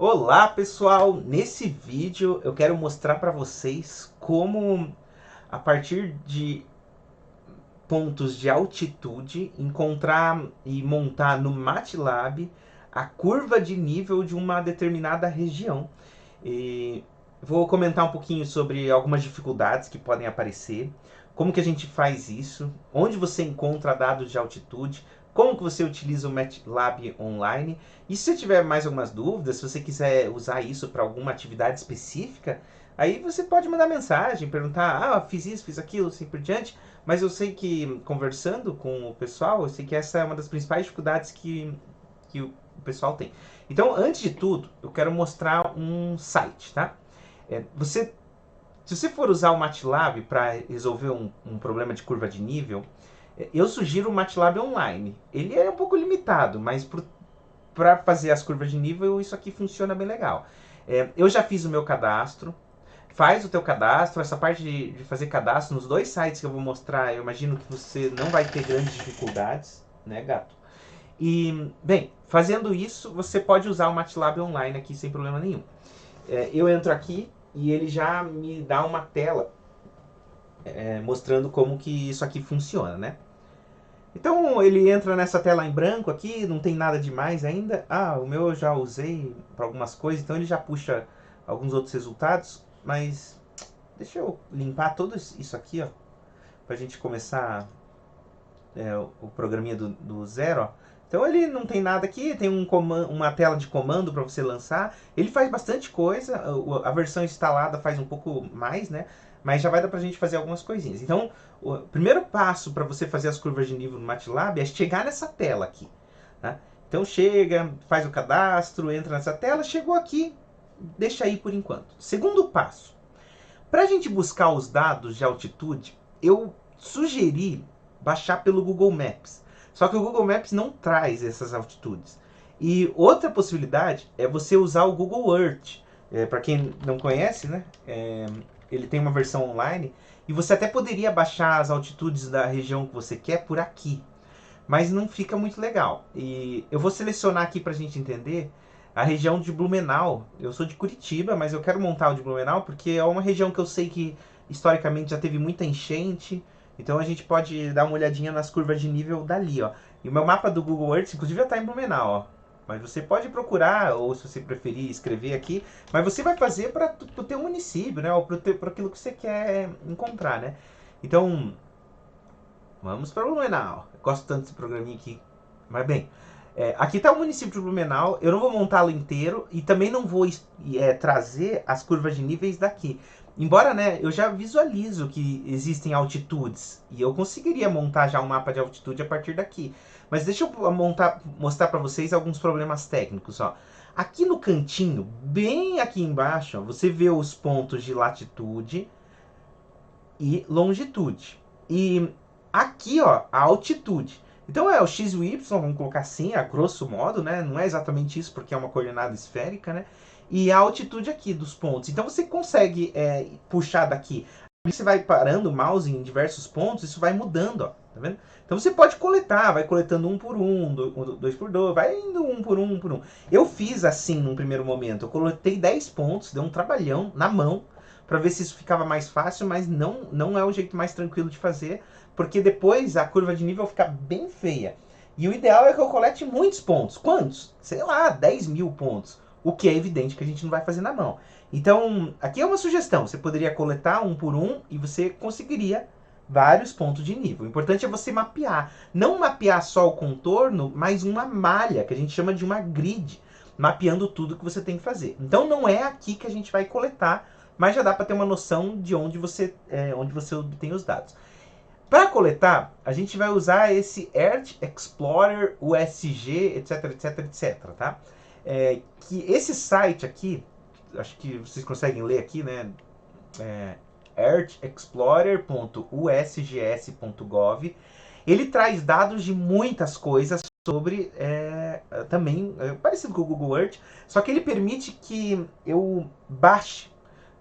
Olá pessoal, nesse vídeo eu quero mostrar para vocês como a partir de pontos de altitude encontrar e montar no MATLAB a curva de nível de uma determinada região. E vou comentar um pouquinho sobre algumas dificuldades que podem aparecer, como que a gente faz isso, onde você encontra dados de altitude, como que você utiliza o MATLAB online. E se você tiver mais algumas dúvidas, se você quiser usar isso para alguma atividade específica, aí você pode mandar mensagem, perguntar, fiz isso, fiz aquilo, assim por diante. Mas eu sei que, conversando com o pessoal, eu sei que essa é uma das principais dificuldades que o pessoal tem. Então, antes de tudo, eu quero mostrar um site, tá? Se você for usar o MATLAB para resolver um problema de curva de nível, eu sugiro o MATLAB online. Ele é um pouco limitado, mas para fazer as curvas de nível, isso aqui funciona bem legal. Eu já fiz o meu cadastro. Faz o teu cadastro. Essa parte de fazer cadastro nos dois sites que eu vou mostrar, eu imagino que você não vai ter grandes dificuldades, né, gato? E, bem, fazendo isso, você pode usar o MATLAB online aqui sem problema nenhum. Eu entro aqui e ele já me dá uma tela mostrando como que isso aqui funciona, né? Então ele entra nessa tela em branco aqui, não tem nada demais ainda. O meu eu já usei para algumas coisas, então ele já puxa alguns outros resultados, mas deixa eu limpar tudo isso aqui, ó, pra gente começar o programinha do zero, ó. Então ele não tem nada aqui, tem uma tela de comando para você lançar. Ele faz bastante coisa, a versão instalada faz um pouco mais, né? Mas já vai dar pra gente fazer algumas coisinhas. Então, o primeiro passo para você fazer as curvas de nível no MATLAB é chegar nessa tela aqui, tá? Então chega, faz o cadastro, entra nessa tela, chegou aqui, deixa aí por enquanto. Segundo passo, para a gente buscar os dados de altitude, eu sugeri baixar pelo Google Maps. Só que o Google Maps não traz essas altitudes. E outra possibilidade é você usar o Google Earth. Para quem não conhece, né? Ele tem uma versão online e você até poderia baixar as altitudes da região que você quer por aqui, mas não fica muito legal. E eu vou selecionar aqui para a gente entender a região de Blumenau. Eu sou de Curitiba, mas eu quero montar o de Blumenau porque é uma região que eu sei que historicamente já teve muita enchente. Então a gente pode dar uma olhadinha nas curvas de nível dali, ó. E o meu mapa do Google Earth, inclusive, já está em Blumenau, ó. Mas você pode procurar, ou se você preferir, escrever aqui. Mas você vai fazer para o teu município, né? Ou para aquilo que você quer encontrar, né? Então, vamos para Blumenau. Eu gosto tanto desse programinha aqui. Mas bem, aqui está o município de Blumenau. Eu não vou montá-lo inteiro e também não vou trazer as curvas de níveis daqui. Embora, né, eu já visualizo que existem altitudes e eu conseguiria montar já um mapa de altitude a partir daqui. Mas deixa eu mostrar para vocês alguns problemas técnicos, ó. Aqui no cantinho, bem aqui embaixo, ó, você vê os pontos de latitude e longitude. E aqui, ó, a altitude. Então é o x e o y, vamos colocar assim, a grosso modo, né? Não é exatamente isso porque é uma coordenada esférica, né? E a altitude aqui dos pontos. Então você consegue puxar daqui. Você vai parando o mouse em diversos pontos, isso vai mudando, ó. Tá vendo? Então você pode coletar, vai coletando um por um, dois por dois, vai indo um por um, um por um. Eu fiz assim num primeiro momento. Eu coletei 10 pontos, deu um trabalhão na mão para ver se isso ficava mais fácil, mas não é o jeito mais tranquilo de fazer, porque depois a curva de nível fica bem feia. E o ideal é que eu colete muitos pontos. Quantos? Sei lá, 10 mil pontos. O que é evidente que a gente não vai fazer na mão. Então, aqui é uma sugestão. Você poderia coletar um por um e você conseguiria vários pontos de nível. O importante é você mapear. Não mapear só o contorno, mas uma malha, que a gente chama de uma grid, mapeando tudo que você tem que fazer. Então, não é aqui que a gente vai coletar, mas já dá para ter uma noção de onde você obtém os dados. Para coletar, a gente vai usar esse Earth Explorer USG, etc, etc, etc, tá? Que esse site aqui, acho que vocês conseguem ler aqui, né? earthexplorer.usgs.gov. Ele traz dados de muitas coisas sobre também parecido com o Google Earth, só que ele permite que eu baixe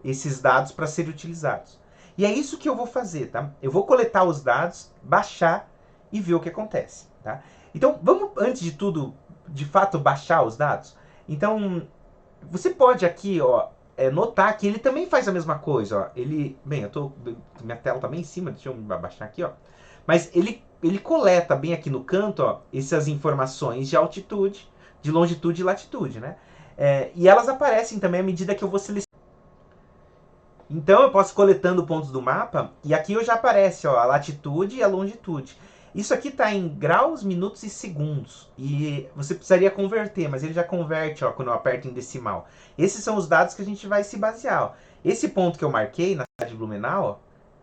esses dados para serem utilizados. E é isso que eu vou fazer, tá? Eu vou coletar os dados, baixar e ver o que acontece, tá? Então, vamos, antes de tudo, de fato, baixar os dados? Então, Você pode aqui, ó, notar que ele também faz a mesma coisa, ó. Ele, bem, minha tela tá bem em cima, deixa eu abaixar aqui, ó. Mas ele coleta bem aqui no canto, ó, essas informações de altitude, de longitude e latitude, né? E elas aparecem também à medida que eu vou selecionando. Então eu posso ir coletando pontos do mapa e aqui eu já aparece, ó, a latitude e a longitude. Isso aqui está em graus, minutos e segundos. E você precisaria converter, mas ele já converte, ó, quando eu aperto em decimal. Esses são os dados que a gente vai se basear. Ó. Esse ponto que eu marquei na cidade de Blumenau, ó,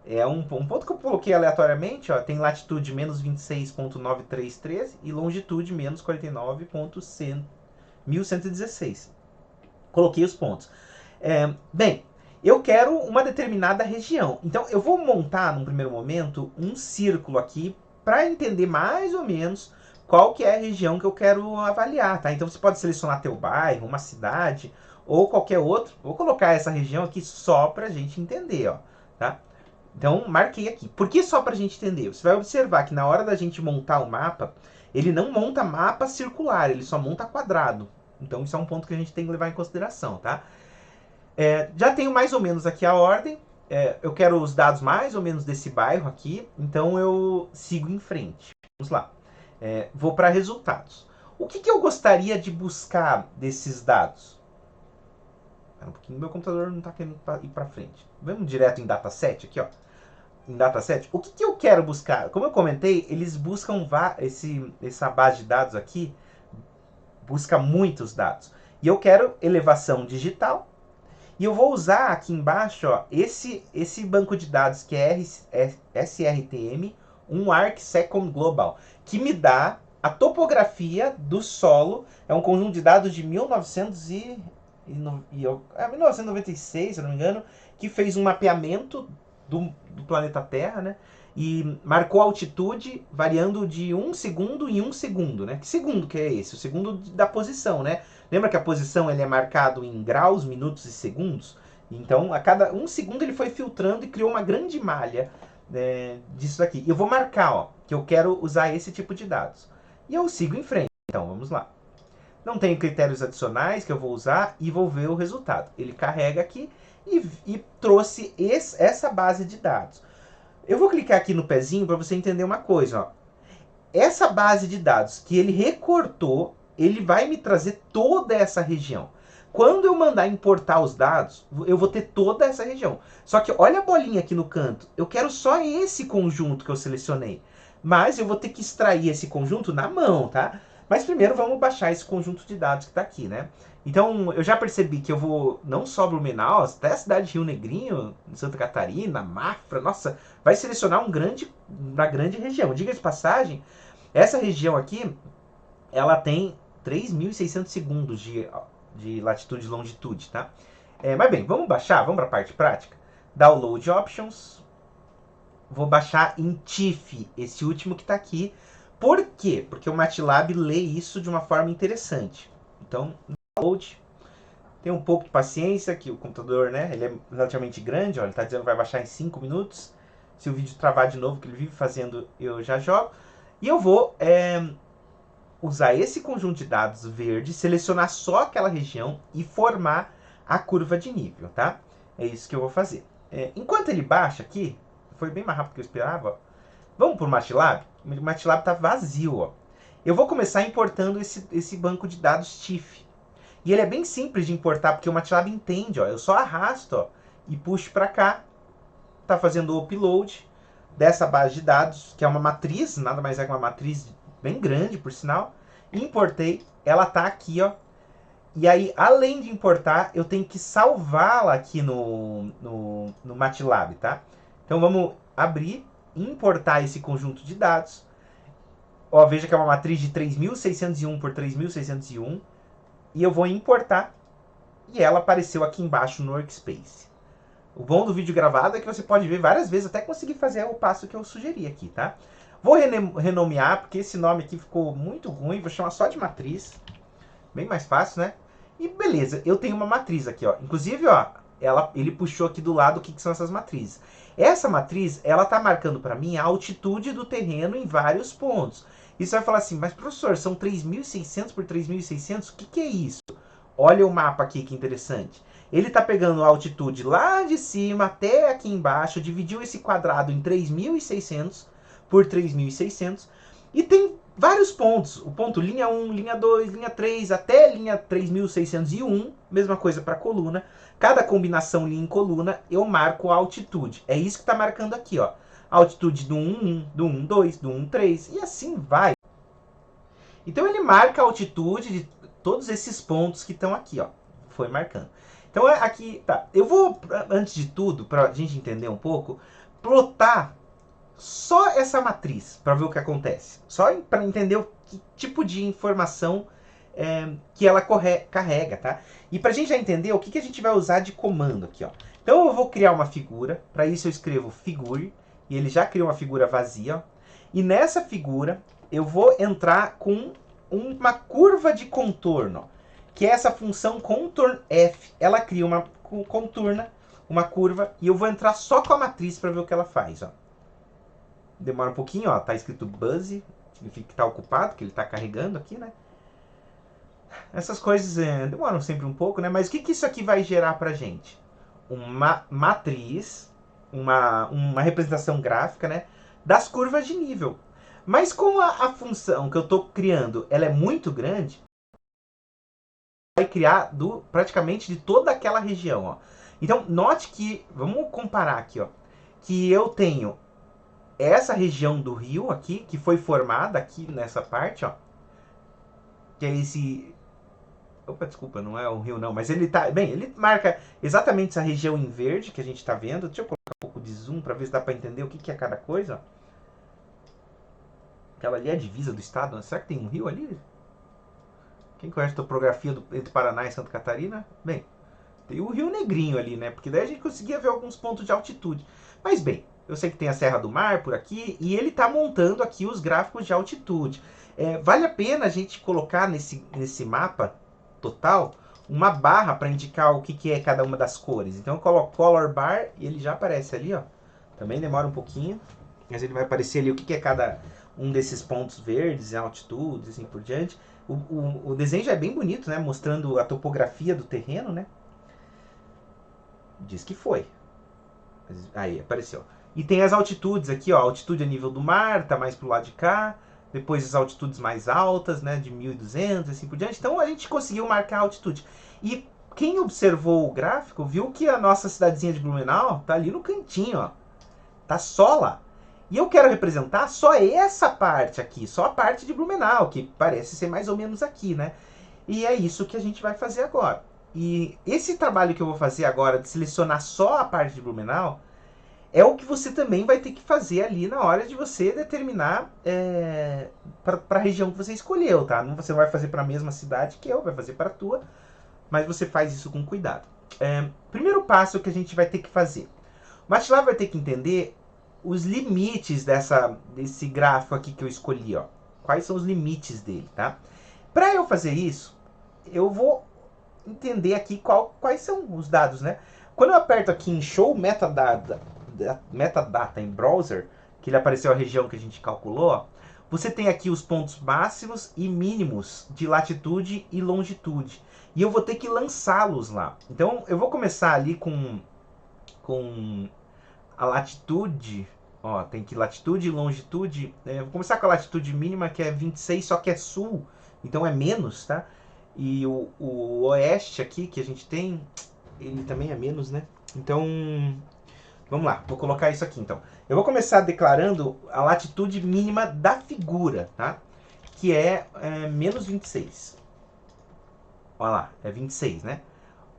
é um ponto que eu coloquei aleatoriamente. Ó, tem latitude menos 26,9313 e longitude menos 49,1116. Coloquei os pontos. Bem, eu quero uma determinada região. Então eu vou montar, num primeiro momento, um círculo aqui para entender mais ou menos qual que é a região que eu quero avaliar, tá? Então você pode selecionar teu bairro, uma cidade ou qualquer outro. Vou colocar essa região aqui só para a gente entender, ó, tá? Então marquei aqui. Por que só para a gente entender? Você vai observar que na hora da gente montar o mapa, ele não monta mapa circular, ele só monta quadrado. Então isso é um ponto que a gente tem que levar em consideração, tá? Já tenho mais ou menos aqui a ordem. Eu quero os dados mais ou menos desse bairro aqui, então eu sigo em frente. Vamos lá. Vou para resultados. O que eu gostaria de buscar desses dados? Um pouquinho, meu computador não está querendo ir para frente. Vamos direto em dataset aqui, ó. Em dataset. O que eu quero buscar? Como eu comentei, eles buscam essa base de dados aqui, busca muitos dados. E eu quero elevação digital. E eu vou usar aqui embaixo, ó, esse banco de dados que é SRTM, um Arc Second Global, que me dá a topografia do solo. É um conjunto de dados de 1996, se eu não me engano, que fez um mapeamento do planeta Terra, né? E marcou a altitude variando de 1 segundo em 1 segundo, né? Que segundo que é esse? O segundo da posição, né? Lembra que a posição ele é marcado em graus, minutos e segundos? Então, a cada 1 segundo ele foi filtrando e criou uma grande malha disso aqui. Eu vou marcar, ó, que eu quero usar esse tipo de dados. E eu sigo em frente. Então, vamos lá. Não tenho critérios adicionais que eu vou usar e vou ver o resultado. Ele carrega aqui e trouxe essa base de dados. Eu vou clicar aqui no pezinho para você entender uma coisa. Ó. Essa base de dados que ele recortou, ele vai me trazer toda essa região. Quando eu mandar importar os dados, eu vou ter toda essa região. Só que olha a bolinha aqui no canto. Eu quero só esse conjunto que eu selecionei. Mas eu vou ter que extrair esse conjunto na mão, tá? Mas primeiro vamos baixar esse conjunto de dados que está aqui, né? Então eu já percebi que eu vou não só Blumenau, até a cidade de Rio Negrinho, Santa Catarina, Mafra, nossa, vai selecionar uma grande região. Diga de passagem, essa região aqui, ela tem 3.600 segundos de latitude e longitude, tá? Mas bem, vamos baixar, vamos para a parte prática. Download Options. Vou baixar em TIFF, esse último que está aqui. Por quê? Porque o MATLAB lê isso de uma forma interessante. Então, download. Tem um pouco de paciência, que o computador, né, ele é relativamente grande, ó, ele está dizendo que vai baixar em 5 minutos. Se o vídeo travar de novo, que ele vive fazendo, eu já jogo. E eu vou usar esse conjunto de dados verde, selecionar só aquela região e formar a curva de nível, tá? É isso que eu vou fazer. Enquanto ele baixa aqui, foi bem mais rápido do que eu esperava, ó. Vamos para o MATLAB? O MATLAB está vazio, ó. Eu vou começar importando esse banco de dados TIFF. E ele é bem simples de importar, porque o MATLAB entende, ó. Eu só arrasto, ó, e puxo para cá. Está fazendo o upload dessa base de dados, que é uma matriz, nada mais é que uma matriz bem grande, por sinal. Importei, ela está aqui, ó. E aí, além de importar, eu tenho que salvá-la aqui no MATLAB, tá? Então vamos abrir, importar esse conjunto de dados. Ó, veja que é uma matriz de 3.601 por 3.601. E eu vou importar. E ela apareceu aqui embaixo no Workspace. O bom do vídeo gravado é que você pode ver várias vezes até conseguir fazer o passo que eu sugeri aqui, tá? Vou renomear, porque esse nome aqui ficou muito ruim. Vou chamar só de matriz. Bem mais fácil, né? E beleza, eu tenho uma matriz aqui, ó. Inclusive, ó, ele puxou aqui do lado o que são essas matrizes. Essa matriz, ela tá marcando para mim a altitude do terreno em vários pontos. E você vai falar assim, mas professor, são 3.600 por 3.600? O que é isso? olha o mapa aqui que interessante. Ele está pegando a altitude lá de cima até aqui embaixo, dividiu esse quadrado em 3.600 por 3.600 e tem vários pontos. O ponto linha 1, linha 2, linha 3, até linha 3.601, mesma coisa para a coluna. Cada combinação linha em coluna, eu marco a altitude. É isso que está marcando aqui, ó. A altitude do 1, do 1,2, do 1,3 e assim vai. Então ele marca a altitude de todos esses pontos que estão aqui, ó. Foi marcando. Então aqui, tá. Eu vou, antes de tudo, para a gente entender um pouco, plotar só essa matriz para ver o que acontece. Só para entender o que tipo de informação que ela carrega, tá? E para a gente já entender o que a gente vai usar de comando aqui, ó. Então eu vou criar uma figura. Para isso eu escrevo figure e ele já criou uma figura vazia, ó. E nessa figura eu vou entrar com uma curva de contorno, que é essa função contorn f. Ela cria uma contorna, uma curva, e eu vou entrar só com a matriz para ver o que ela faz, ó. Demora um pouquinho, ó, tá escrito buzz, significa que tá ocupado, que ele tá carregando aqui, né? Essas coisas demoram sempre um pouco, né? Mas o que isso aqui vai gerar pra gente? Uma matriz, uma representação gráfica, né? Das curvas de nível. Mas como a função que eu estou criando ela é muito grande, vai criar praticamente de toda aquela região. Ó. Então, note que, vamos comparar aqui, ó, que eu tenho essa região do rio aqui, que foi formada aqui nessa parte, ó, que é esse... Opa, desculpa, não é o rio não, mas ele tá... Bem, ele marca exatamente essa região em verde que a gente está vendo. Deixa eu colocar um pouco de zoom para ver se dá para entender o que é cada coisa, ó. Aquela ali é a divisa do estado, né? Será que tem um rio ali? Quem conhece a topografia entre Paraná e Santa Catarina? Bem, tem o Rio Negrinho ali, né? Porque daí a gente conseguia ver alguns pontos de altitude. Mas bem, eu sei que tem a Serra do Mar por aqui e ele está montando aqui os gráficos de altitude. Vale a pena a gente colocar nesse mapa total uma barra para indicar o que é cada uma das cores. Então eu coloco Color Bar e ele já aparece ali, ó. Também demora um pouquinho, mas ele vai aparecer ali o que é cada um desses pontos verdes, altitudes, assim por diante. O desenho já é bem bonito, né? Mostrando a topografia do terreno, né? Diz que foi. Aí, apareceu. E tem as altitudes aqui, ó. Altitude a nível do mar, tá mais pro lado de cá. Depois as altitudes mais altas, né? De 1.200, assim por diante. Então a gente conseguiu marcar a altitude. E quem observou o gráfico viu que a nossa cidadezinha de Blumenau tá ali no cantinho, ó. Tá só lá. E eu quero representar só essa parte aqui, só a parte de Blumenau, que parece ser mais ou menos aqui, né? E é isso que a gente vai fazer agora. E esse trabalho que eu vou fazer agora, de selecionar só a parte de Blumenau, é o que você também vai ter que fazer ali na hora de você determinar para a região que você escolheu, tá? Você não vai fazer para a mesma cidade que eu, vai fazer para a tua, mas você faz isso com cuidado. Primeiro passo que a gente vai ter que fazer. O MATLAB vai ter que entender os limites desse gráfico aqui que eu escolhi, ó. Quais são os limites dele, tá? Para eu fazer isso, eu vou entender aqui quais são os dados, né? Quando eu aperto aqui em Show Metadata em Browser, que ele apareceu a região que a gente calculou, ó, você tem aqui os pontos máximos e mínimos de latitude e longitude. E eu vou ter que lançá-los lá. Então, eu vou começar ali com a latitude, ó, tem que latitude e longitude, vou começar com a latitude mínima que é 26, só que é sul, então é menos, tá? E o oeste aqui que a gente tem, ele também é menos, né? Então, vamos lá, vou colocar isso aqui então. Eu vou começar declarando a latitude mínima da figura, tá? Que é menos 26. Olha lá, é 26, né?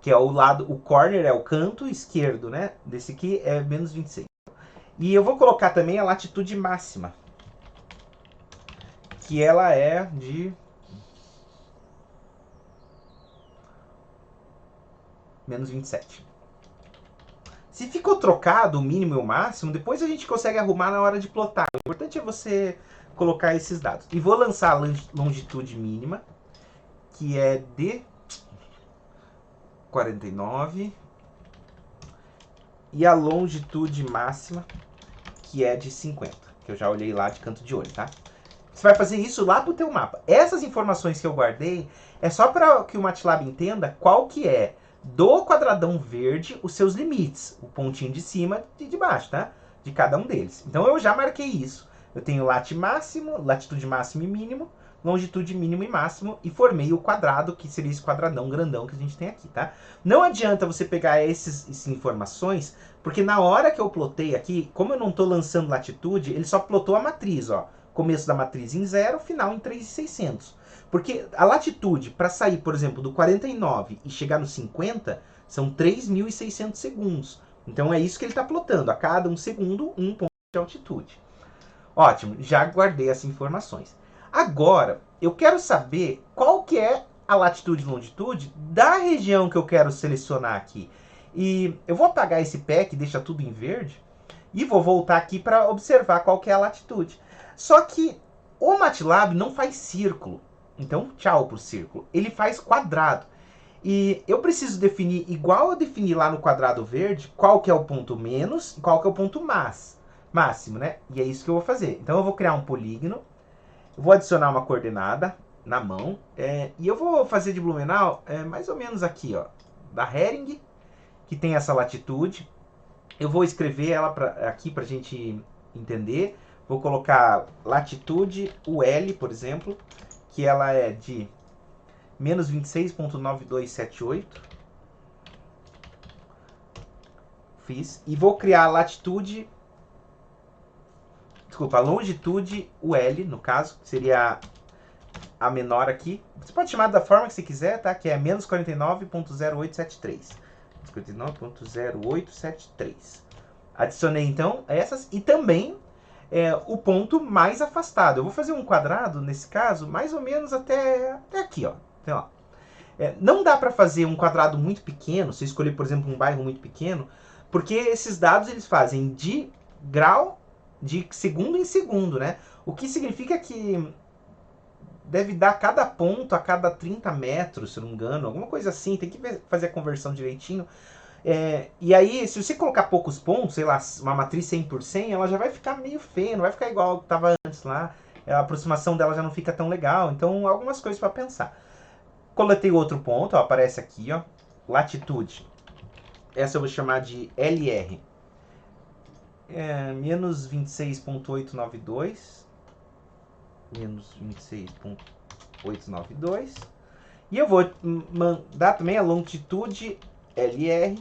Que é o lado, o corner é o canto esquerdo, né? Desse aqui é menos 26. E eu vou colocar também a latitude máxima, que ela é de menos 27. Se ficou trocado o mínimo e o máximo, depois a gente consegue arrumar na hora de plotar. O importante é você colocar esses dados. E vou lançar a longitude mínima, que é de 49, e a longitude máxima, que é de 50, que eu já olhei lá de canto de olho, tá? Você vai fazer isso lá pro teu mapa. Essas informações que eu guardei é só para que o MATLAB entenda qual que é do quadradão verde os seus limites. O pontinho de cima e de baixo, tá? De cada um deles. Então eu já marquei isso. Eu tenho latitude máximo e mínimo, longitude mínimo e máximo, e formei o quadrado, que seria esse quadradão grandão que a gente tem aqui, tá? Não adianta você pegar essas informações, porque na hora que eu plotei aqui, como eu não estou lançando latitude, ele só plotou a matriz, ó. Começo da matriz em 0, final em 3.600. Porque a latitude, para sair, por exemplo, do 49 e chegar no 50, são 3.600 segundos. Então é isso que ele está plotando. A cada um segundo, um ponto de altitude. Ótimo, já guardei essas informações. Agora, eu quero saber qual que é a latitude e longitude da região que eu quero selecionar aqui. E eu vou apagar esse pack, deixa tudo em verde, e vou voltar aqui para observar qual que é a latitude. Só que o MATLAB não faz círculo. Então, tchau pro círculo. Ele faz quadrado. E eu preciso definir, igual eu defini lá no quadrado verde, qual que é o ponto menos e qual que é o ponto máximo, né? E é isso que eu vou fazer. Então eu vou criar um polígono, eu vou adicionar uma coordenada na mão, e eu vou fazer de Blumenau mais ou menos aqui, ó, da Hering, que tem essa latitude. Eu vou escrever ela aqui para a gente entender. Vou colocar latitude UL, por exemplo, que ela é de menos 26,9278. Fiz. E vou criar a latitude... Desculpa, a longitude UL, no caso, que seria a menor aqui. Você pode chamar da forma que você quiser, tá? Que é menos 49,0873. 49,0873. Adicionei, então, essas. E também o ponto mais afastado. Eu vou fazer um quadrado, nesse caso, mais ou menos até aqui, ó. Então, ó. Não dá para fazer um quadrado muito pequeno, se escolher, por exemplo, um bairro muito pequeno, porque esses dados eles fazem de grau, de segundo em segundo, né? O que significa que deve dar cada ponto a cada 30 metros, se não me engano, alguma coisa assim, tem que fazer a conversão direitinho. E aí, se você colocar poucos pontos, sei lá, uma matriz 100 por 100, ela já vai ficar meio feia, não vai ficar igual que estava antes lá. A aproximação dela já não fica tão legal. Então, algumas coisas para pensar. Coletei outro ponto, ó, aparece aqui, ó, latitude. Essa eu vou chamar de LR. Menos 26,892. Menos 26,892. E eu vou mandar também a longitude LR.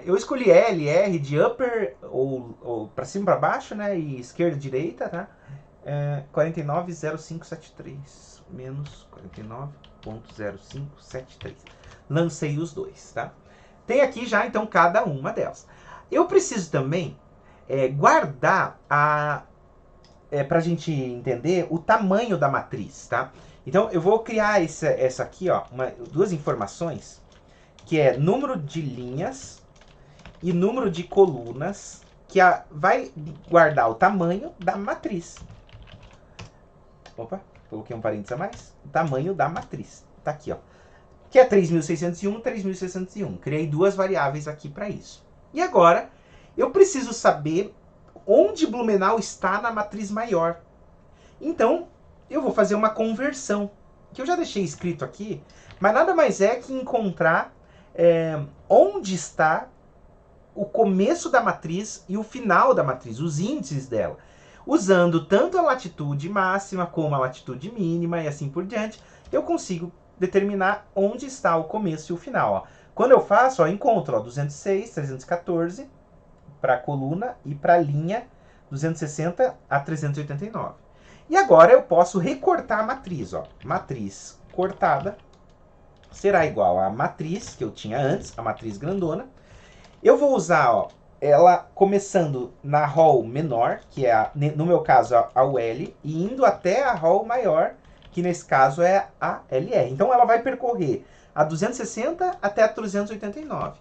Eu escolhi LR de upper ou para cima para baixo, né? E esquerda e direita, tá? 49,0573 menos 49,0573. Lancei os dois, tá? Tem aqui já então cada uma delas. Eu preciso também guardar para a gente entender o tamanho da matriz, tá? Então eu vou criar essa aqui, ó, duas informações, que é número de linhas e número de colunas, que vai guardar o tamanho da matriz. Opa, coloquei um parênteses a mais. O tamanho da matriz. Tá aqui, ó. Que é 3.601, 3.601. Criei duas variáveis aqui para isso. E agora, eu preciso saber onde Blumenau está na matriz maior. Então, eu vou fazer uma conversão, que eu já deixei escrito aqui, mas nada mais é que encontrar onde está o começo da matriz e o final da matriz, os índices dela. Usando tanto a latitude máxima como a latitude mínima e assim por diante, eu consigo determinar onde está o começo e o final. Ó. Quando eu faço, ó, encontro 206, 314 para a coluna e para a linha 260 a 389. E agora eu posso recortar a matriz. Ó. Matriz cortada será igual à matriz que eu tinha antes, a matriz grandona. Eu vou usar, ó, ela começando na row menor, que é, no meu caso, a UL, e indo até a row maior, que nesse caso é a LR. Então ela vai percorrer a 260 até a 389.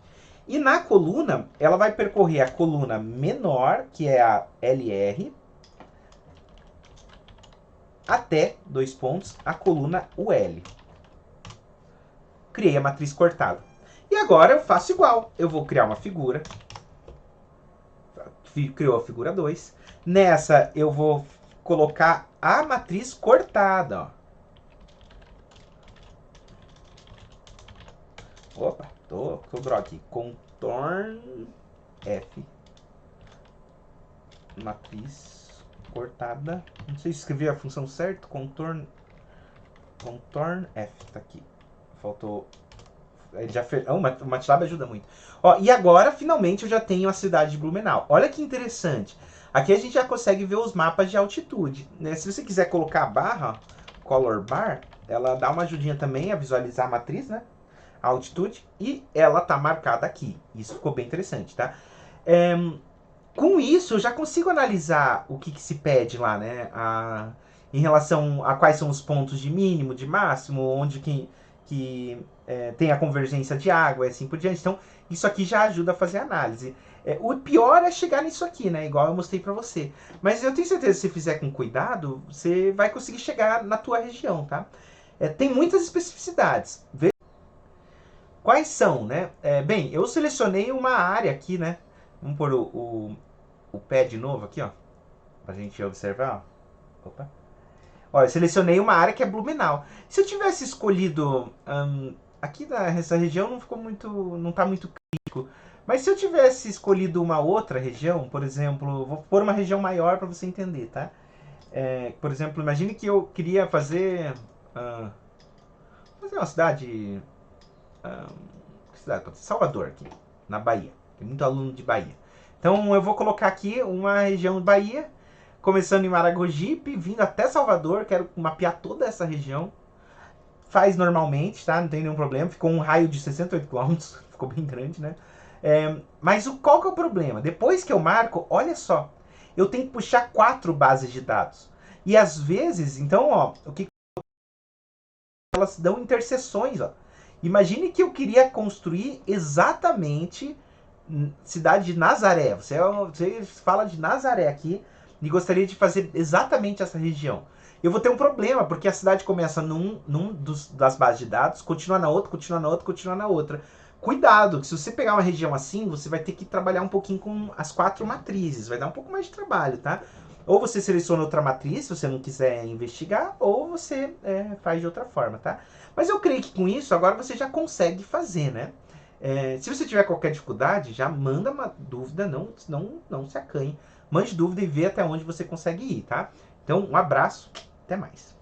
E na coluna, ela vai percorrer a coluna menor, que é a LR, até, dois pontos, a coluna UL. Criei a matriz cortada. E agora eu faço igual. Eu vou criar uma figura. criou a figura 2. Nessa eu vou colocar a matriz cortada, ó. Opa, tô aqui. Contorn F. Matriz cortada. Não sei se escrevi a função certa. Contorn F. Tá aqui. Faltou. Ele já fez. O MATLAB ajuda muito. Ó, e agora, finalmente, eu já tenho a cidade de Blumenau. Olha que interessante. Aqui a gente já consegue ver os mapas de altitude, né? Se você quiser colocar a barra, color bar, ela dá uma ajudinha também a visualizar a matriz, né? A altitude. E ela tá marcada aqui. Isso ficou bem interessante, tá? Com isso, eu já consigo analisar o que se pede lá, né? Em relação a quais são os pontos de mínimo, de máximo, onde tem a convergência de água e assim por diante. Então, isso aqui já ajuda a fazer a análise. O pior é chegar nisso aqui, né? Igual eu mostrei para você. Mas eu tenho certeza que se você fizer com cuidado, você vai conseguir chegar na tua região, tá? Tem muitas especificidades. Quais são, né? Bem, eu selecionei uma área aqui, né? Vamos pôr o pé de novo aqui, ó. Pra gente observar, ó. Opa. Ó, eu selecionei uma área que é Blumenau. Se eu tivesse escolhido... aqui nessa região não ficou muito... Não tá muito crítico. Mas se eu tivesse escolhido uma outra região, por exemplo... Vou pôr uma região maior para você entender, tá? Por exemplo, imagine que eu queria fazer... fazer uma cidade... que cidade? Salvador, aqui, na Bahia. Tem muito aluno de Bahia. Então eu vou colocar aqui uma região de Bahia, começando em Maragogipe, vindo até Salvador, quero mapear toda essa região. Faz normalmente, tá? Não tem nenhum problema. Ficou um raio de 68 km, ficou bem grande, né? Mas qual que é o problema? Depois que eu marco, olha só, eu tenho que puxar 4 bases de dados. E às vezes, então, ó, o que elas dão interseções, ó. Imagine que eu queria construir exatamente cidade de Nazaré. Você fala de Nazaré aqui e gostaria de fazer exatamente essa região. Eu vou ter um problema, porque a cidade começa num das bases de dados, continua na outra, continua na outra, continua na outra. Cuidado, que se você pegar uma região assim, você vai ter que trabalhar um pouquinho com as 4 matrizes. Vai dar um pouco mais de trabalho, tá? Ou você seleciona outra matriz, se você não quiser investigar, ou você faz de outra forma, tá? Mas eu creio que com isso, agora você já consegue fazer, né? Se você tiver qualquer dificuldade, já manda uma dúvida, não se acanhe. Mande dúvida e vê até onde você consegue ir, tá? Então, um abraço, até mais.